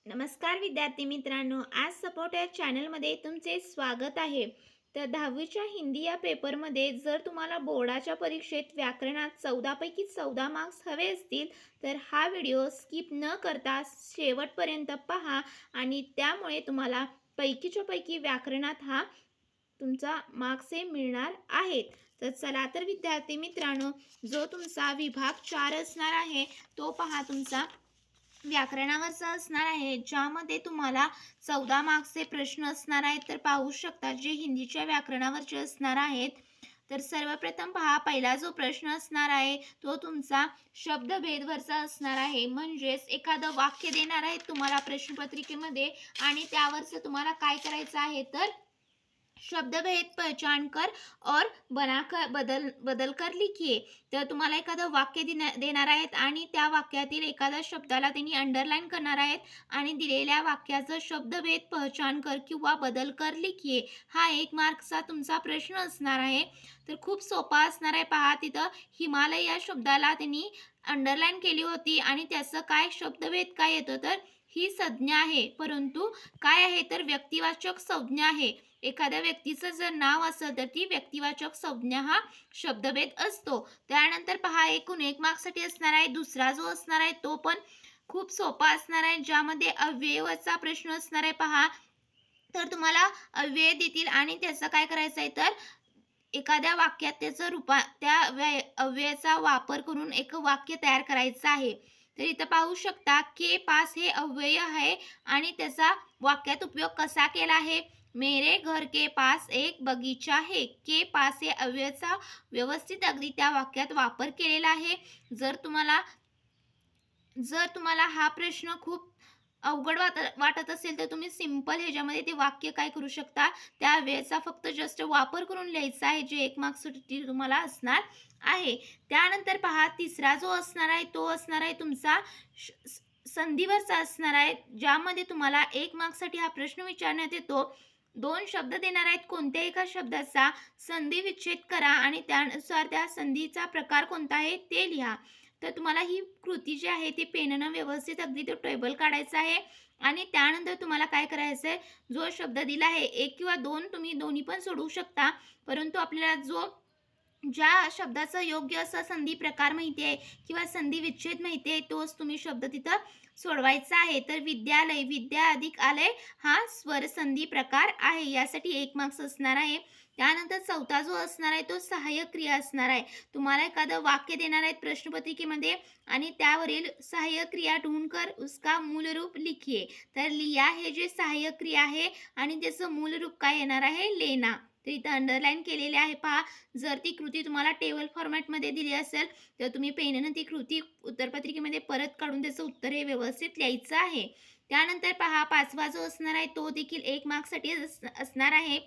नमस्कार विद्यार्थी मित्रांनो, आज सपोर्ट या चॅनलमध्ये तुमचे स्वागत आहे. तर 10वीच्या हिंदी या पेपरमध्ये जर तुम्हाला बोर्डाच्या परीक्षेत व्याकरणात 14 पैकी 14 मार्क्स हवे असतील तर हा व्हिडिओ स्किप न करता शेवटपर्यंत पहा आणि त्यामुळे तुम्हाला पैकीच्या पैकी व्याकरणात हा तुमचा मार्क्स हे मिळणार आहेत. तर चला तर विद्यार्थी मित्रांनो, जो तुमचा विभाग 4 असणार आहे तो पहा तुमचा व्याकरणावरचा असणार आहे, ज्यामध्ये तुम्हाला 14 मार्क्सचे प्रश्न असणार आहेत. तर पाहू शकता जे हिंदीच्या व्याकरणावरचे असणार आहेत. तर सर्वप्रथम पहा, पहिला जो प्रश्न असणार आहे तो तुमचा शब्दभेदवरचा असणार आहे. म्हणजेच एखादं वाक्य देणार आहे तुम्हाला प्रश्नपत्रिकेमध्ये आणि त्यावरचं तुम्हाला काय करायचं आहे तर शब्दभेद पहचान कर और बनाकर बदल कर लिखिए. तर तुम्हाला एखादं वाक्य देणार आहेत आणि त्या वाक्यातील एखाद्या शब्दाला त्यांनी अंडरलाईन करणार आहेत आणि दिलेल्या वाक्याचं शब्दभेद पहचान कर किंवा बदल कर लिखिए हा 1 मार्कचा तुमचा प्रश्न असणार आहे. तर खूप सोपा असणार आहे. पहा, तिथं हिमालय या शब्दाला त्यांनी अंडरलाईन केली होती आणि त्याचं काय शब्दभेद काय येतो तर ही संज्ञा आहे, परंतु काय आहे तर व्यक्तिवाचक संज्ञा आहे. एखाद्या व्यक्तीचं जर नाव असेल तर ती व्यक्तिवाचक संज्ञा हा शब्दभेद असतो. त्यानंतर पहा, एकूण 1 मार्क्ससाठी असणार आहे. दुसरा जो असणार आहे तो पण खूप सोपा असणार आहे, ज्यामध्ये अव्ययाचा प्रश्न असणार आहे. पहा, तर तुम्हाला अव्यय देतील आणि त्याचं काय करायचं आहे तर एखाद्या वाक्यात त्या अव्ययाचा वापर करून एक वाक्य तयार करायचं आहे. तर इथं पाहू शकता, के पास हे अव्यय आहे आणि त्याचा वाक्यात उपयोग कसा केला आहे. मेरे घर के पास एक बगीचा है. के पास हे अव्ययाचा व्यवस्थित अगदी त्या वाक्यात वापर केलेला आहे. जर तुम्हाला हा प्रश्न खूप अवघड वाटत असेल तर तुम्ही सिंपल ह्याच्यामध्ये ते वाक्य काय करू शकता, त्या वेळेचा फक्त जस्ट वापर करून लिहायचा आहे, जे 1 मार्क्ससाठी तुम्हाला असणार आहे. त्यानंतर पहा, तिसरा जो असणार आहे तो असणार आहे तुमचा संधीवरचा असणार आहे, ज्यामध्ये तुम्हाला 1 मार्क्ससाठी हा प्रश्न विचारण्यात येतो. 2 शब्द देणार आहेत. कोणत्याही एका शब्दाचा संधी विच्छेद करा आणि त्यानुसार त्या संधीचा प्रकार कोणता आहे ते लिहा. तर तुम्हाला ही कृती जी आहे ती पेननं व्यवस्थित अगदी तो टेबल काढायचा आहे आणि त्यानंतर तुम्हाला काय करायचं आहे, जो शब्द दिला आहे 1 किंवा 2 तुम्ही दोन्ही पण सोडवू शकता, परंतु आपल्याला ज्या शब्दाचा योग्य असा संधी प्रकार माहिती आहे किंवा संधी विच्छेद माहिती आहे तोच तुम्ही शब्द तिथं सोडवायचा आहे. तर विद्यालय, विद्या अधिक आलय हा स्वर संधी प्रकार आहे, यासाठी 1 मार्क्स असणार आहे. त्यानंतर चौथा जो असणार आहे तो सहाय्यक क्रिया असणार आहे. तुम्हाला एखादं वाक्य देणार आहेत प्रश्नपत्रिकेमध्ये आणि त्यावरील सहाय्यक क्रिया ढूंढकर उसका मूल रूप लिखिए. तर लिया हे जे सहाय्यक क्रिया आहे आणि त्याचं मूल रूप काय येणार आहे, लेना. तर इथं अंडरलाईन केलेले आहे. पहा, जर ती कृती तुम्हाला टेबल फॉर्मॅटमध्ये दिली असेल तर तुम्ही पेननं ती कृती उत्तरपत्रिकेमध्ये परत काढून त्याचं उत्तर हे व्यवस्थित लिहायचं आहे. त्यानंतर पहा, 5वा जो असणार आहे तो देखील 1 मार्क्ससाठी असणार आहे,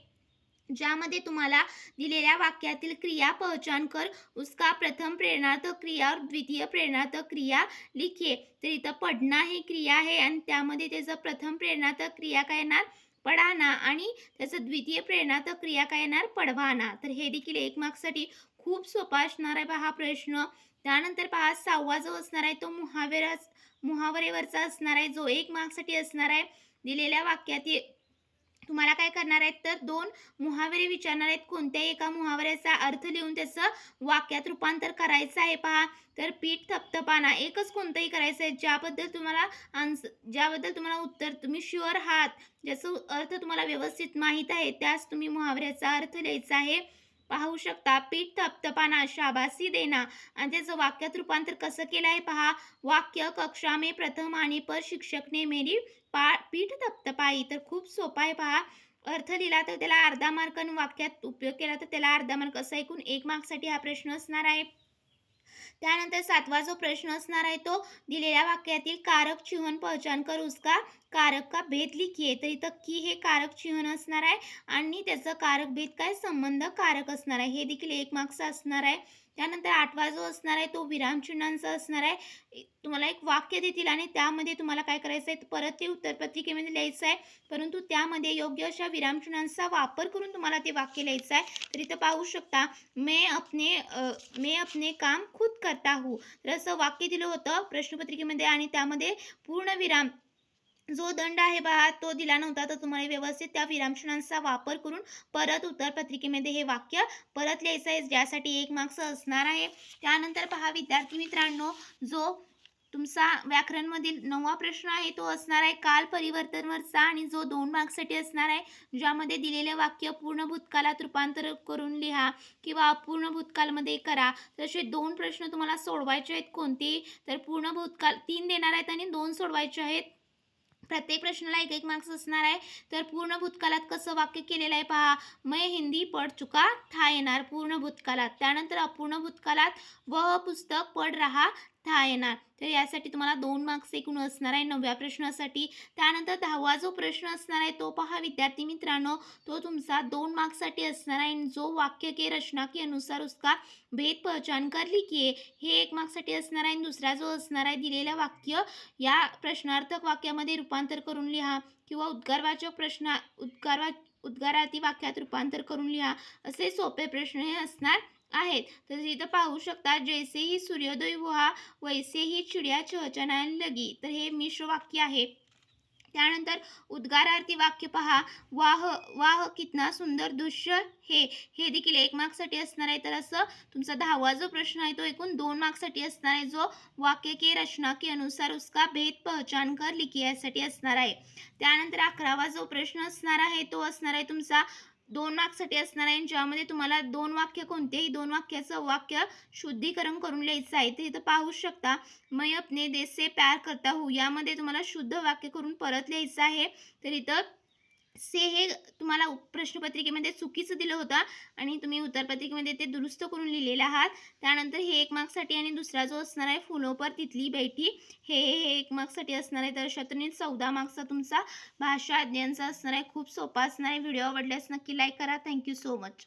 ज्यामध्ये तुम्हाला दिलेल्या वाक्यातील क्रिया पहचान कर उसका प्रथम प्रेरणार्थक क्रिया और द्वितीय प्रेरणार्थक क्रिया लिखिए. तर इथं पढना ही क्रिया आहे आणि त्यामध्ये त्याचं प्रथम प्रेरणार्थक क्रिया काय येणार, पढाना, आणि त्याचं द्वितीय प्रेरणार्थक क्रिया काय येणार, पढवाना. तर हे देखील 1 मार्क्ससाठी खूप सोपा असणार आहे पहा प्रश्न. त्यानंतर पहा, 6वा जो असणार आहे तो मुहावरेवरचा असणार आहे, जो 1 मार्क्ससाठी असणार आहे. दिलेल्या वाक्यात तुम्हाला काय करणार आहेत तर 2 मुहावरे विचारणार आहेत. कोणत्याही एका मुहावऱ्याचा अर्थ लिहून त्याचं वाक्यात रूपांतर करायचं आहे. पहा, तर पीठ थपथपाना एकच कोणतंही करायचं आहे, ज्याबद्दल तुम्हाला उत्तर तुम्ही शुअर आहात, ज्याचा अर्थ तुम्हाला व्यवस्थित माहीत आहे, त्यास तुम्ही मुहावऱ्याचा अर्थ लिहायचा आहे. पाहू शकता, पीठ थपथपाना शाबासी देना आणि त्याचं वाक्यात रूपांतर कसं केलं आहे पहा. वाक्य, कक्षा में प्रथम आने पर शिक्षक ने मेरी पीठ थपथपाई. तर खूप सोपा आहे पहा. अर्थ लिहिला तर त्याला अर्धा मार्क आणि वाक्यात उपयोग केला तर त्याला अर्धा मार्क, असा एकूण 1 मार्कसाठी हा प्रश्न असणार आहे. त्यानंतर 7वा जो प्रश्न असणार आहे तो दिलेल्या वाक्यातील कारक चिन्ह पहचान कर उसका कारक का भेद लिखिए. तर इथं की हे कारक चिन्ह असणार आहे आणि त्याचं कारक भेद काय, संबंध कारक असणार आहे. हे देखील 1 मार्क्सचा असणार आहे. त्यानंतर 8वा जो असणार आहे तो विरामचिन्हांचा असणार आहे. तुम्हाला एक वाक्य देतील आणि त्यामध्ये तुम्हाला काय करायचं आहे, परत ते उत्तरपत्रिकेमध्ये लिहायचं आहे, परंतु त्यामध्ये योग्य अशा विरामचिन्हांचा वापर करून तुम्हाला ते वाक्य लिहायचं आहे. तर इथं पाहू शकता, मैं अपने काम खुद करता हूँ. तर असं वाक्य दिलं होतं प्रश्नपत्रिकेमध्ये आणि त्यामध्ये पूर्ण विराम जो दंड आहे पहा तो दिला नव्हता, तर तुम्हाला व्यवस्थित त्या विरामचिन्हांचा वापर करून परत उत्तरपत्रिकेमध्ये हे वाक्य परत लिहायचं आहे, ज्यासाठी 1 मार्क्स असणार आहे. त्यानंतर पहा विद्यार्थी मित्रांनो, जो तुमचा व्याकरणमधील 9वा प्रश्न आहे तो असणार आहे काल परिवर्तनवरचा, आणि जो 2 मार्क्ससाठी असणार आहे, ज्यामध्ये दिलेले वाक्य पूर्ण भूतकाळात रूपांतर करून लिहा किंवा अपूर्ण भूतकाळमध्ये करा. तर असे 2 प्रश्न तुम्हाला सोडवायचे आहेत. कोणते? तर पूर्ण भूतकाळ 3 देणार आहेत आणि 2 सोडवायचे आहेत. प्रत्येक प्रश्नाला 1-1 मार्क्स असणार आहे. तर पूर्ण भूतकाळात कसं वाक्य केलेलं आहे पहा. मैं हिंदी पढ़ चुका था येणार पूर्ण भूतकाळात. त्यानंतर अपूर्ण भूतकाळात वह पुस्तक पढ़ रहा था येणार. तर यासाठी तुम्हाला 2 मार्क्स एकूण असणार आहे 9व्या प्रश्नासाठी. त्यानंतर 10वा जो प्रश्न असणार आहे तो पहा विद्यार्थी मित्रांनो, तो तुमचा 2 मार्क्ससाठी असणार आहे. जो वाक्य के रचना के अनुसार उसका भेद पहचान कर लिखिए, हे 1 मार्क्ससाठी असणार आहे. आणि दुसरा जो असणार आहे दिलेलं वाक्य या प्रश्नार्थक वाक्यामध्ये रूपांतर करून लिहा किंवा उद्गारवाचक प्रश्न उद्गारार्थी वाक्यात रूपांतर करून लिहा, असे सोपे प्रश्न हे असणार आहेत. तर इथं पाहू शकता, जैसे ही सूर्योदय हुआ वैसे ही चिडिया चहचहाने लगी, तर हे मिश्र वाक्य आहे. त्यानंतर उद्गारार्थी वाक्य पहा, वाह वाह कितना सुंदर दृश्य हे, हे देखील 1 मार्क्ससाठी असणार आहे. तर असं तुमचा 10वा जो प्रश्न आहे तो एकूण 2 मार्क्ससाठी असणार आहे. जो वाक्य के रचना के अनुसार उसका भेद पहचान कर लिखिए यासाठी असणार आहे. त्यानंतर 11वा जो प्रश्न असणार आहे तो असणार आहे तुमचा 2 मार्क्ससाठी असणार आहे, ज्यामध्ये तुम्हाला 2 वाक्य कोणतेही 2 वाक्याचं वाक्य शुद्धीकरण करून लिहायचं आहे. तर इथं पाहू शकता, मैं अपने देश से प्यार करता हूँ, यामध्ये तुम्हाला शुद्ध वाक्य करून परत लिहायचं आहे. तर इथं से हे तुम्हाला प्रश्नपत्रिकेमध्ये चुकीचं दिलं होतं आणि तुम्ही उत्तरपत्रिकेमध्ये ते दुरुस्त करून लिहिलेलं आहात. त्यानंतर हे 1 मार्क्ससाठी आणि दुसरा जो असणार आहे फुलों पर तितली बैठी, हे 1 मार्क्ससाठी असणार आहे. तर अशा 14 मार्क्सचा तुमचा भाषा अध्ययनचा असणार आहे. खूप सोपा असणार आहे. व्हिडिओ आवडल्यास नक्की लाईक करा. Thank you so much.